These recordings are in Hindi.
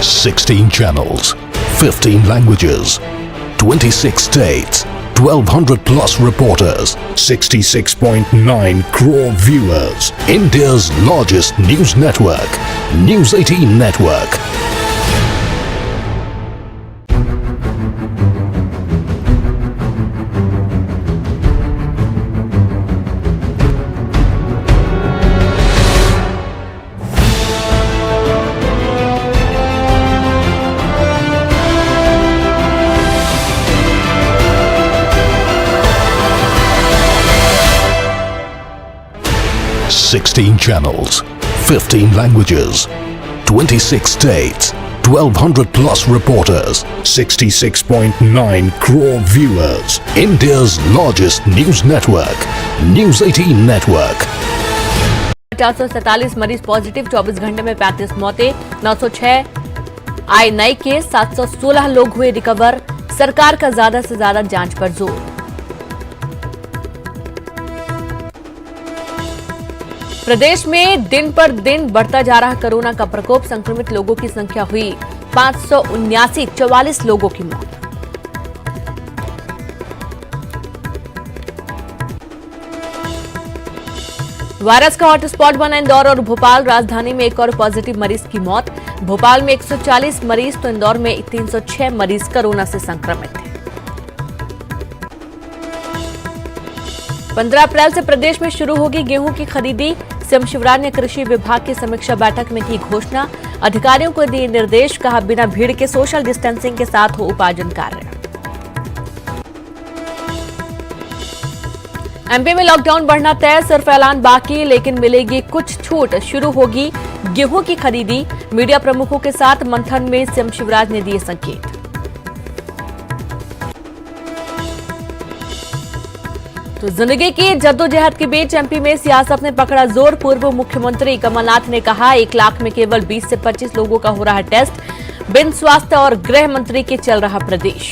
16 channels, 15 languages, 26 states, 1200 plus reporters, 66.9 crore viewers. India's largest news network, News 18 Network. Sixteen channels, 15 languages, 26 states, 1200 plus reporters, 66.9 crore viewers. India's largest news network, News 18 Network. 447 मरीज पॉजिटिव, 24 घंटे में 35 मौतें, 906 आए नए केस, 716 लोग हुए रिकवर। सरकार का ज्यादा से ज्यादा जांच पर जोर। प्रदेश में दिन पर दिन बढ़ता जा रहा कोरोना का प्रकोप, संक्रमित लोगों की संख्या हुई 579, 44 लोगों की मौत। वायरस का हॉटस्पॉट बना इंदौर और भोपाल, राजधानी में एक और पॉजिटिव मरीज की मौत। भोपाल में 140 मरीज तो इंदौर में 306 मरीज कोरोना से संक्रमित थे। 15 अप्रैल से प्रदेश में शुरू होगी गेहूं की खरीदी। सीएम शिवराज ने कृषि विभाग की समीक्षा बैठक में की घोषणा। अधिकारियों को दिए निर्देश, कहा बिना भीड़ के सोशल डिस्टेंसिंग के साथ हो उपार्जन कार्य। एमपी में लॉकडाउन बढ़ना तय, सिर्फ ऐलान बाकी, लेकिन मिलेगी कुछ छूट। शुरू होगी गेहूं की खरीदी। मीडिया प्रमुखों के साथ मंथन में सीएम शिवराज ने दिए संकेत। तो जिंदगी की जद्दोजहद के बीच एमपी में सियासत ने पकड़ा जोर। पूर्व मुख्यमंत्री कमलनाथ ने कहा 1 लाख में केवल 20 से 25 लोगों का हो रहा टेस्ट। बिन स्वास्थ्य और गृह मंत्री के चल रहा प्रदेश।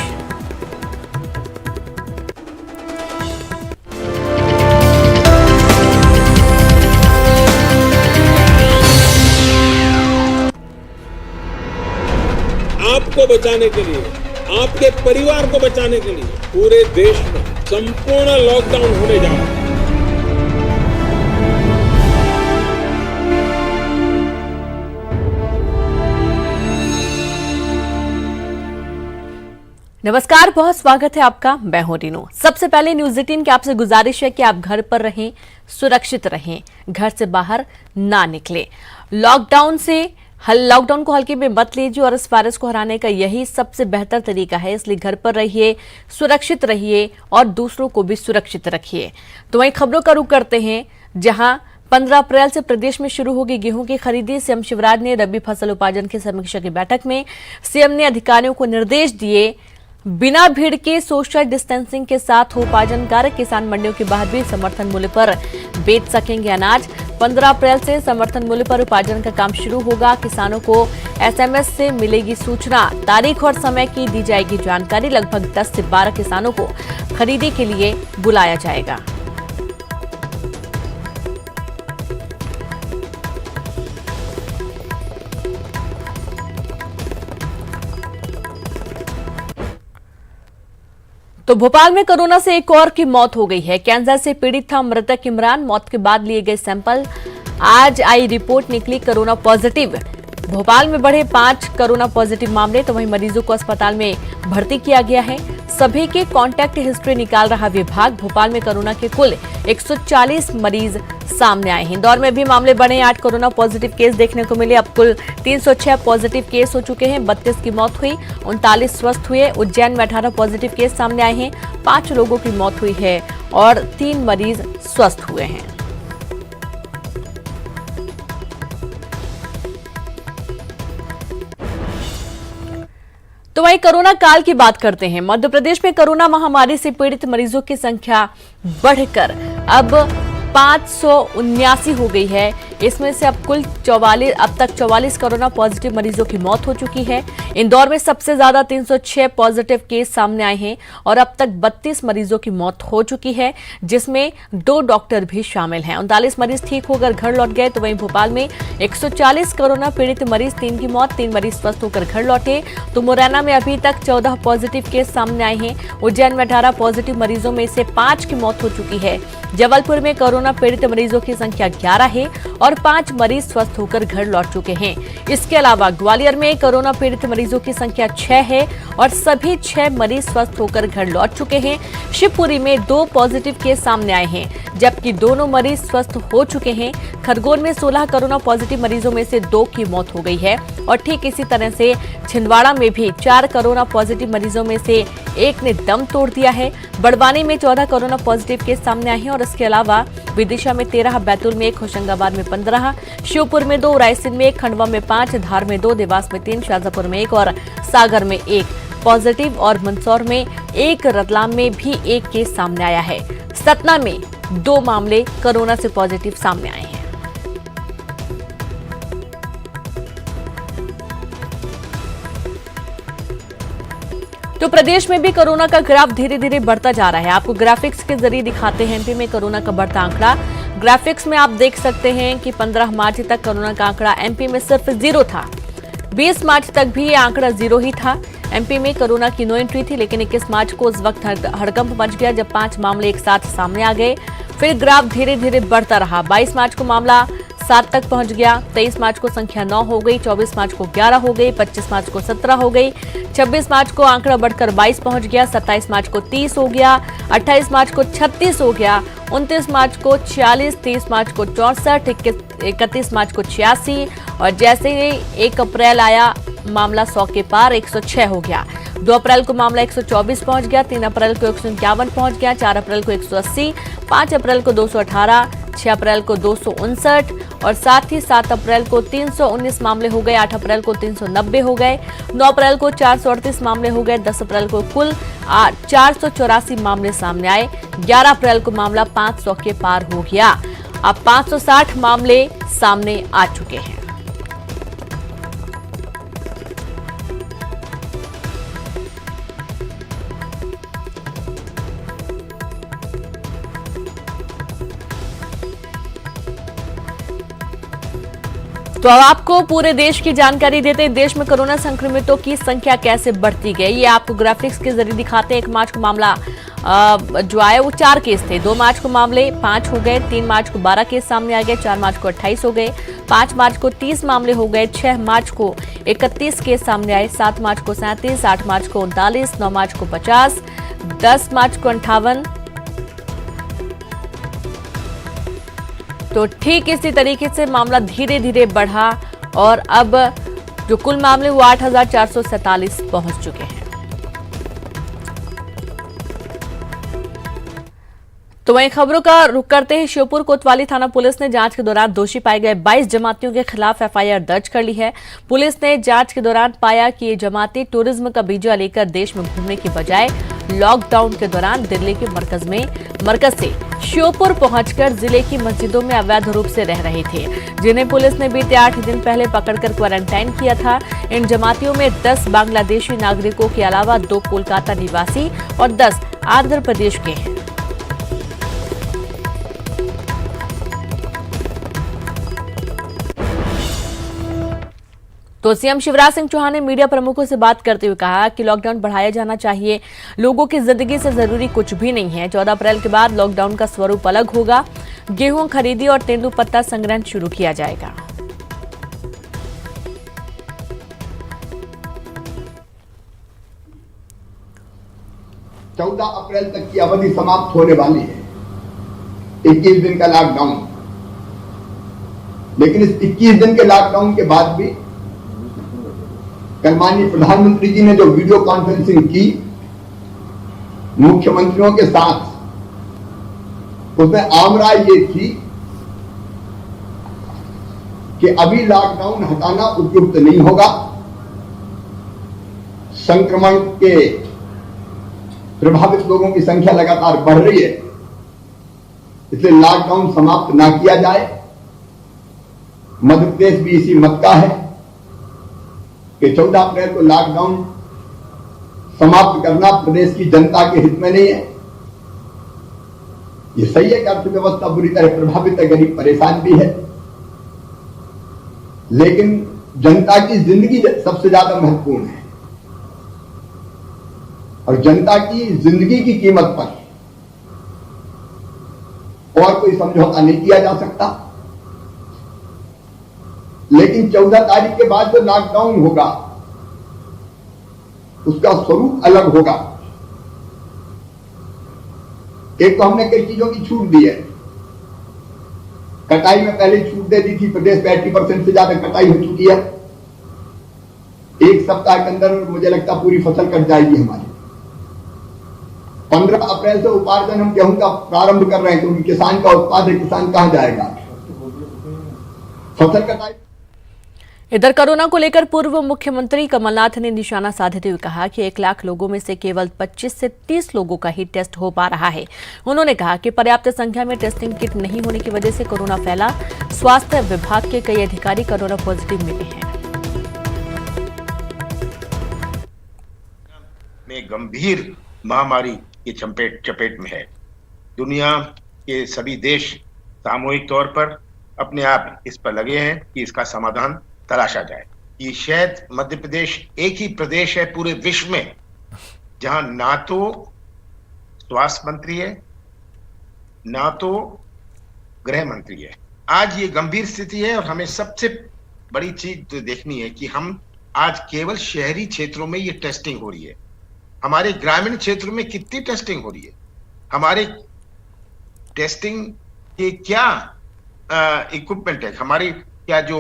आपको बचाने के लिए, आपके परिवार को बचाने के लिए पूरे देश में संपूर्ण लॉकडाउन होने जा रहा है। नमस्कार, बहुत स्वागत है आपका। मैं हूं रीनू। सबसे पहले न्यूज 18 की आपसे गुजारिश है कि आप घर पर रहें, सुरक्षित रहें, घर से बाहर ना निकलें। लॉकडाउन को हल्के में मत लीजिए और इस वायरस को हराने का यही सबसे बेहतर तरीका है। इसलिए घर पर रहिए, सुरक्षित रहिए और दूसरों को भी सुरक्षित रखिए। तो वहीं खबरों का रुख करते हैं, जहां 15 अप्रैल से प्रदेश में शुरू होगी गेहूं की खरीदी। सीएम शिवराज ने रबी फसल उपार्जन की समीक्षा की बैठक में सीएम ने अधिकारियों को निर्देश दिए, बिना भीड़ के सोशल डिस्टेंसिंग के साथ हो उपार्जन कार्य। किसान मंडियों के बाहर भी समर्थन मूल्य पर बेच सकेंगे अनाज। 15 अप्रैल से समर्थन मूल्य पर उपार्जन का काम शुरू होगा। किसानों को एसएमएस से मिलेगी सूचना, तारीख और समय की दी जाएगी जानकारी। लगभग 10 से 12 किसानों को खरीदी के लिए बुलाया जाएगा। तो भोपाल में कोरोना से एक और की मौत हो गई है। कैंसर से पीड़ित था मृतक इमरान। मौत के बाद लिए गए सैंपल, आज आई रिपोर्ट निकली कोरोना पॉजिटिव। भोपाल में बढ़े 5 कोरोना पॉजिटिव मामले, तो वहीं मरीजों को अस्पताल में भर्ती किया गया है। सभी के कॉन्टैक्ट हिस्ट्री निकाल रहा विभाग। भोपाल में कोरोना के कुल 140 मरीज सामने आए हैं। इंदौर में भी मामले बढ़े, 8 कोरोना पॉजिटिव केस देखने को मिले। अब कुल 306 पॉजिटिव केस हो चुके हैं। 32 की मौत हुई, 39 स्वस्थ हुए। उज्जैन में 18 पॉजिटिव केस सामने आए हैं। 5 लोगों की मौत हुई है और 3 मरीज स्वस्थ हुए हैं। तो वहीं कोरोना काल की बात करते हैं। मध्य प्रदेश में कोरोना महामारी से पीड़ित मरीजों की संख्या बढ़कर अब 579 हो गई है। इसमें से अब तक 44 कोरोना पॉजिटिव मरीजों की मौत हो चुकी है। इंदौर में सबसे ज्यादा 306 पॉजिटिव केस सामने आए हैं और अब तक 32 मरीजों की मौत हो चुकी है, जिसमें 2 डॉक्टर भी शामिल हैं। 39 मरीज ठीक होकर घर लौट गए। तो वहीं भोपाल में 140 कोरोना पीड़ित मरीज, 3 की मौत, 3 मरीज स्वस्थ होकर घर लौटे। तो मुरैना में अभी तक 14 पॉजिटिव केस सामने आए हैं। उज्जैन में 18 पॉजिटिव मरीजों में से 5 की मौत हो चुकी है। जबलपुर में कोरोना पीड़ित मरीजों की संख्या 11 है और 5 मरीज स्वस्थ होकर घर लौट चुके हैं। इसके अलावा ग्वालियर में कोरोना पीड़ित मरीजों की संख्या 6 है और सभी 6 मरीज स्वस्थ होकर घर लौट चुके हैं। शिवपुरी में 2 पॉजिटिव केस सामने आए हैं, जबकि दोनों मरीज स्वस्थ हो चुके हैं। खरगोन में 16 कोरोना पॉजिटिव मरीजों में से 2 की मौत हो गई है और ठीक इसी तरह से छिंदवाड़ा में भी 4 कोरोना पॉजिटिव मरीजों में से 1 ने दम तोड़ दिया है। बड़वानी में 14 कोरोना पॉजिटिव केस सामने आए हैं और इसके अलावा विदिशा में 13, बैतूल में 1, होशंगाबाद में 15, शिवपुर में 2, रायसेन में 1, खंडवा में 5, धार में 2, देवास में 3, शाजापुर में 1 और सागर में 1 पॉजिटिव और मंदसौर में 1, रतलाम में भी 1 केस सामने आया है। सतना में 2 मामले कोरोना से पॉजिटिव सामने आए हैं। तो प्रदेश में भी कोरोना का ग्राफ धीरे धीरे बढ़ता जा रहा है। आपको ग्राफिक्स के जरिए दिखाते हैं एमपी में कोरोना का बढ़ता आंकड़ा। ग्राफिक्स में आप देख सकते हैं कि 15 मार्च तक कोरोना का आंकड़ा एमपी में सिर्फ 0 था। 20 मार्च तक भी ये आंकड़ा 0 ही था। एमपी में कोरोना की नो एंट्री थी, लेकिन 21 मार्च को उस वक्त हड़कंप मच गया जब 5 मामले एक साथ सामने आ गए। फिर ग्राफ धीरे धीरे बढ़ता रहा। 22 मार्च को मामला 7 तक पहुंच गया। 23 मार्च को संख्या 9 हो गई। 24 मार्च को 11 हो गई। 25 मार्च को 17 हो गई। 26 मार्च को आंकड़ा बढ़कर 22 पहुंच गया। 27 मार्च को 30 हो गया। 28 मार्च को 36 हो गया। 29 मार्च को 46, 30 मार्च को 64, 31 मार्च को 86 और जैसे ही 1 अप्रैल आया मामला 100 के पार 106 हो गया। 2 अप्रैल को मामला 124 पहुंच गया। 3 अप्रैल को 151 पहुंच गया। 4 अप्रैल को 180, 5 अप्रैल को 218, 6 अप्रैल को 259 और साथ ही 7 अप्रैल को 319 मामले हो गए। 8 अप्रैल को 390 हो गए। 9 अप्रैल को 438 मामले हो गए। 10 अप्रैल को कुल 484 मामले सामने आए। 11 अप्रैल को मामला 500 के पार हो गया। अब 560 मामले सामने आ चुके हैं। तो अब आपको पूरे देश की जानकारी देते हैं, देश में कोरोना संक्रमितों की संख्या कैसे बढ़ती गई ये आपको ग्राफिक्स के जरिए दिखाते हैं। 1 मार्च को मामला जो आया वो 4 केस थे। 2 मार्च को मामले 5 हो गए। 3 मार्च को 12 केस सामने आ गए। 4 मार्च को 28 हो गए। 5 मार्च को 30 मामले हो गए। 6 मार्च को 31 केस सामने आए। 7 मार्च को 37, 8 मार्च को 39, 9 मार्च को 50, 10 मार्च को 58। तो ठीक इसी तरीके से मामला धीरे धीरे बढ़ा और अब जो कुल मामले वो 8,447 पहुंच चुके हैं। तो वहीं खबरों का रुख करते हैं, श्योपुर कोतवाली थाना पुलिस ने जांच के दौरान दोषी पाए गए 22 जमातियों के खिलाफ एफआईआर दर्ज कर ली है। पुलिस ने जांच के दौरान पाया कि ये जमाती टूरिज्म का वीजा लेकर देश में घूमने की बजाय लॉकडाउन के दौरान दिल्ली के मरकज से श्योपुर पहुंचकर जिले की मस्जिदों में अवैध रूप से रह रहे थे, जिन्हें पुलिस ने बीते 8 दिन पहले पकड़कर क्वारंटाइन किया था। इन जमातियों में 10 बांग्लादेशी नागरिकों के अलावा 2 कोलकाता निवासी और 10 आंध्र प्रदेश के हैं। तो सीएम शिवराज सिंह चौहान ने मीडिया प्रमुखों से बात करते हुए कहा कि लॉकडाउन बढ़ाया जाना चाहिए। लोगों की जिंदगी से जरूरी कुछ भी नहीं है। 14 अप्रैल के बाद लॉकडाउन का स्वरूप अलग होगा। गेहूं खरीदी और तेंदुपत्ता संग्रहण शुरू किया जाएगा। चौदह अप्रैल तक की अवधि समाप्त होने वाली है। 21 दिन का लॉकडाउन, लेकिन इस 21 दिन के लॉकडाउन के बाद भी कल माननीय प्रधानमंत्री जी ने जो वीडियो कॉन्फ्रेंसिंग की मुख्यमंत्रियों के साथ, उसमें आम राय ये थी कि अभी लॉकडाउन हटाना उपयुक्त नहीं होगा। संक्रमण के प्रभावित लोगों की संख्या लगातार बढ़ रही है, इसलिए लॉकडाउन समाप्त ना किया जाए मध्य प्रदेश भी इसी मत का है कि 14 अप्रैल को लॉकडाउन समाप्त करना प्रदेश की जनता के हित में नहीं है। ये सही है कि अर्थव्यवस्था बुरी तरह प्रभावित है, गरीब परेशान भी है, लेकिन जनता की जिंदगी सबसे ज्यादा महत्वपूर्ण है और जनता की जिंदगी की कीमत पर और कोई समझौता नहीं किया जा सकता। लेकिन 14 तारीख के बाद जो लॉकडाउन होगा उसका स्वरूप अलग होगा। एक तो हमने कई चीजों की छूट दी है, कटाई में पहले छूट दे दी थी, प्रदेश में 80% से ज्यादा कटाई हो चुकी है। एक सप्ताह के अंदर मुझे लगता पूरी फसल कट जाएगी हमारी। 15 अप्रैल से उपार्जन हम गेहूं का प्रारंभ कर रहे हैं क्योंकि किसान का उत्पाद है, किसान कहां जाएगा, फसल कटाई। इधर कोरोना को लेकर पूर्व मुख्यमंत्री कमलनाथ ने निशाना साधते हुए कहा कि 1 लाख लोगों में से केवल 25 से 30 लोगों का ही टेस्ट हो पा रहा है। उन्होंने कहा कि पर्याप्त संख्या में टेस्टिंग किट नहीं होने की वजह से कोरोना फैला। स्वास्थ्य विभाग के कई अधिकारी कोरोना पॉजिटिव मिले हैं। में गंभीर महामारी की चपेट में है। दुनिया के सभी देश सामूहिक तौर पर अपने आप इस पर लगे हैं कि इसका समाधान तलाशा जाए। कि शायद मध्य प्रदेश एक ही प्रदेश है पूरे विश्व में जहां ना तो स्वास्थ्य मंत्री है ना तो गृह मंत्री है। आज ये गंभीर स्थिति है और हमें सबसे बड़ी चीज तो देखनी है कि हम आज केवल शहरी क्षेत्रों में ये टेस्टिंग हो रही है। हमारे ग्रामीण क्षेत्रों में कितनी टेस्टिंग हो रही है, हमारे टेस्टिंग के क्या इक्विपमेंट है, हमारे क्या जो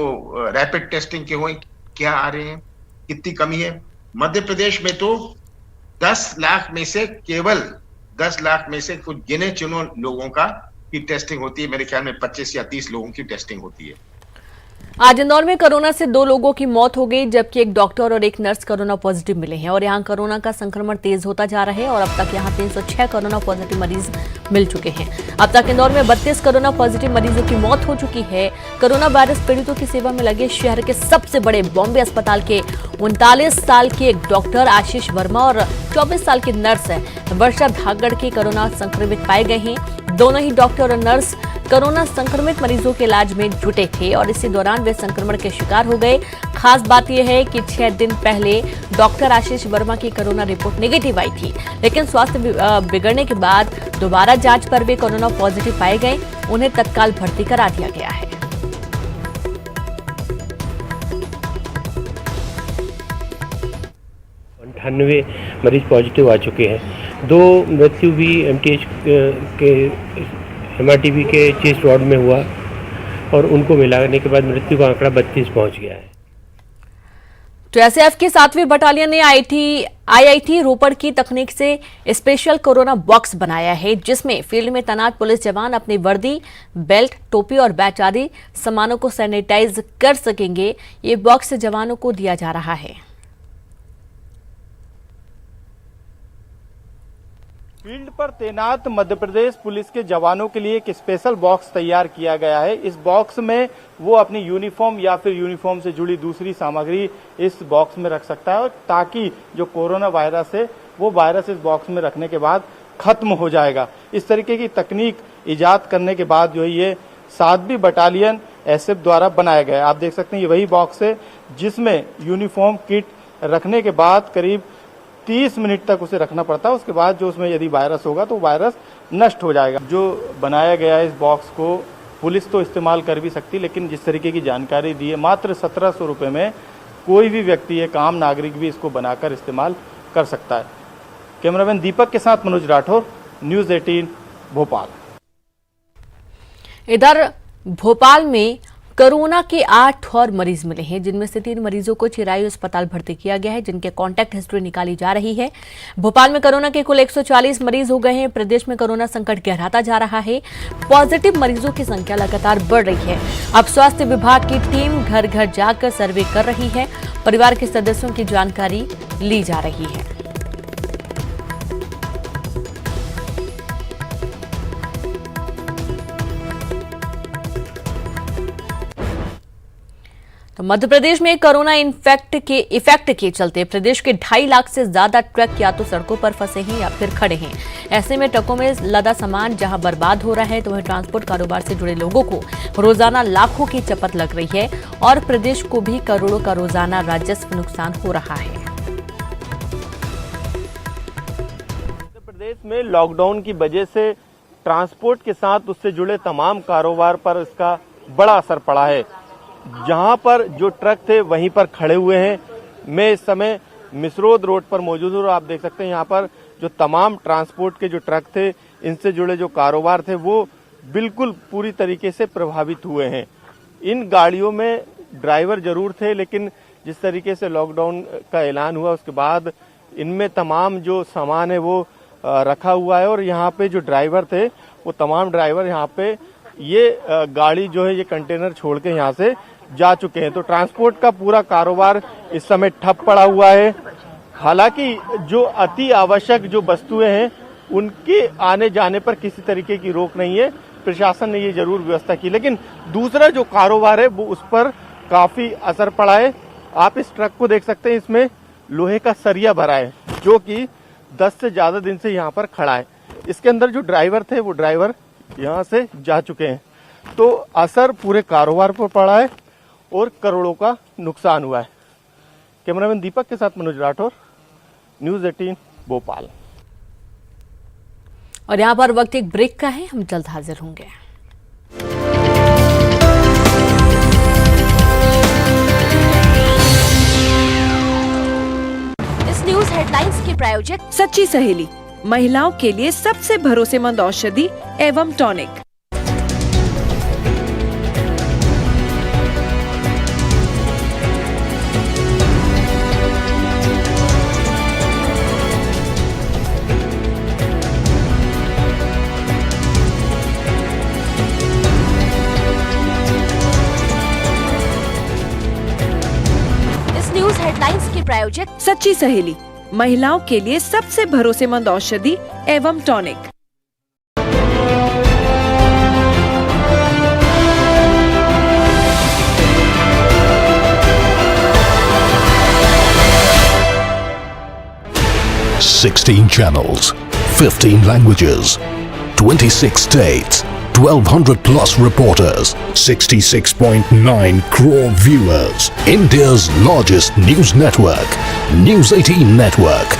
रैपिड टेस्टिंग के हुए क्या आ रहे हैं, कितनी कमी है। मध्य प्रदेश में तो 10 लाख में से केवल 10 लाख में से कुछ गिने चुने लोगों का की टेस्टिंग होती है। मेरे ख्याल में 25 या 30 लोगों की टेस्टिंग होती है। आज इंदौर में कोरोना से 2 लोगों की मौत हो गई, जबकि एक डॉक्टर और एक नर्स कोरोना पॉजिटिव मिले हैं और यहां कोरोना का संक्रमण तेज होता जा रहा है और अब तक यहां 306 कोरोना पॉजिटिव मरीज मिल चुके हैं। अब तक इंदौर में 32 कोरोना पॉजिटिव मरीजों की मौत हो चुकी है। कोरोना वायरस पीड़ितों की सेवा में लगे शहर के सबसे बड़े बॉम्बे अस्पताल के 39 साल के एक डॉक्टर आशीष वर्मा और 24 साल की नर्स वर्षा धागड़ के कोरोना संक्रमित पाए गए हैं। दोनों ही डॉक्टर और नर्स कोरोना संक्रमित मरीजों के इलाज में जुटे थे और इसी दौरान वे संक्रमण के शिकार हो गए। खास बात यह है कि 6 दिन पहले डॉक्टर आशीष वर्मा की कोरोना रिपोर्ट नेगेटिव आई थी, लेकिन स्वास्थ्य बिगड़ने के बाद दोबारा जांच पर वे कोरोना पॉजिटिव पाए गए। उन्हें तत्काल भर्ती करा दिया गया है। 98 मरीज पॉजिटिव आ चुके हैं। 2 मृत्यु भी MTH के MRTB के चेस्ट वार्ड में हुआ और उनको मिलाने के बाद मृत्यु का आंकड़ा 32 पहुंच गया है। तो एसएएफ की 7वीं बटालियन ने IIT रोपड़ की तकनीक से स्पेशल कोरोना बॉक्स बनाया है, जिसमें फील्ड में तैनात पुलिस जवान अपनी वर्दी, बेल्ट, टोपी और बैच आदि सामानों को सैनिटाइज कर सकेंगे। ये बॉक्स जवानों को दिया जा रहा है। फील्ड पर तैनात मध्य प्रदेश पुलिस के जवानों के लिए एक स्पेशल बॉक्स तैयार किया गया है। इस बॉक्स में वो अपनी यूनिफॉर्म या फिर यूनिफॉर्म से जुड़ी दूसरी सामग्री इस बॉक्स में रख सकता है, ताकि जो कोरोना वायरस है वो वायरस इस बॉक्स में रखने के बाद खत्म हो जाएगा। इस तरीके की तकनीक इजाद करने के बाद जो है ये 7वीं बटालियन SF द्वारा बनाया गया है। आप देख सकते हैं ये वही बॉक्स है जिसमें यूनिफॉर्म किट रखने के बाद करीब 30 मिनट तक उसे रखना पड़ता है। उसके बाद जो उसमें यदि वायरस होगा तो वायरस नष्ट हो जाएगा। जो बनाया गया है इस बॉक्स को पुलिस तो इस्तेमाल कर भी सकती, लेकिन जिस तरीके की जानकारी दी है मात्र 1700 रुपये में कोई भी व्यक्ति, एक आम नागरिक भी इसको बनाकर इस्तेमाल कर सकता है। कैमरामैन दीपक के साथ मनोज राठौर, न्यूज़ 18 भोपाल। इधर भोपाल में कोरोना के 8 और मरीज मिले हैं, जिनमें से 3 मरीजों को चिरायु अस्पताल भर्ती किया गया है, जिनके कॉन्टैक्ट हिस्ट्री निकाली जा रही है। भोपाल में कोरोना के कुल 140 मरीज हो गए हैं। प्रदेश में कोरोना संकट गहराता जा रहा है। पॉजिटिव मरीजों की संख्या लगातार बढ़ रही है। अब स्वास्थ्य विभाग की टीम घर घर जाकर सर्वे कर रही है। परिवार के सदस्यों की जानकारी ली जा रही है। तो मध्य प्रदेश में कोरोना इफेक्ट के चलते प्रदेश के 2.5 लाख से ज्यादा ट्रक या तो सड़कों पर फंसे हैं या फिर खड़े हैं। ऐसे में ट्रकों में लदा सामान जहां बर्बाद हो रहा है तो वहीं ट्रांसपोर्ट कारोबार से जुड़े लोगों को रोजाना लाखों की चपत लग रही है और प्रदेश को भी करोड़ों का रोजाना राजस्व नुकसान हो रहा है। मध्य प्रदेश में लॉकडाउन की वजह से ट्रांसपोर्ट के साथ उससे जुड़े तमाम कारोबार पर इसका बड़ा असर पड़ा है। जहां पर जो ट्रक थे वहीं पर खड़े हुए हैं। मैं इस समय मिसरोद रोड पर मौजूद हूं और आप देख सकते हैं यहाँ पर जो तमाम ट्रांसपोर्ट के जो ट्रक थे, इनसे जुड़े जो कारोबार थे वो बिल्कुल पूरी तरीके से प्रभावित हुए हैं। इन गाड़ियों में ड्राइवर जरूर थे, लेकिन जिस तरीके से लॉकडाउन का ऐलान हुआ उसके बाद इनमें तमाम जो सामान है वो रखा हुआ है और यहाँ पे जो ड्राइवर थे वो तमाम ड्राइवर यहाँ पे ये गाड़ी जो है ये कंटेनर छोड़ के यहाँ से जा चुके हैं। तो ट्रांसपोर्ट का पूरा कारोबार इस समय ठप पड़ा हुआ है। हालांकि जो अति आवश्यक जो वस्तुएं हैं उनके आने जाने पर किसी तरीके की रोक नहीं है, प्रशासन ने ये जरूर व्यवस्था की, लेकिन दूसरा जो कारोबार है वो उस पर काफी असर पड़ा है। आप इस ट्रक को देख सकते हैं, इसमें लोहे का सरिया भरा है जो कि 10 से ज्यादा दिन से यहाँ पर खड़ा है। इसके अंदर जो ड्राइवर थे वो ड्राइवर यहाँ से जा चुके हैं। तो असर पूरे कारोबार पर पड़ा है और करोड़ों का नुकसान हुआ है। कैमरामैन दीपक के साथ मनोज राठौर, न्यूज़ 18 भोपाल। और यहाँ पर वक्त एक ब्रेक का है, हम जल्द हाजिर होंगे। इस न्यूज हेडलाइंस के प्रायोजक सच्ची सहेली, महिलाओं के लिए सबसे भरोसेमंद औषधि एवं टॉनिक। न्यूज हेडलाइंस के प्रायोजक सच्ची सहेली, महिलाओं के लिए सबसे भरोसेमंद औषधि एवं tonic. $16 channels, 15 languages, 26 states, 1,200 plus reporters, 66.9 crore viewers. India's largest news network, News 18 Network.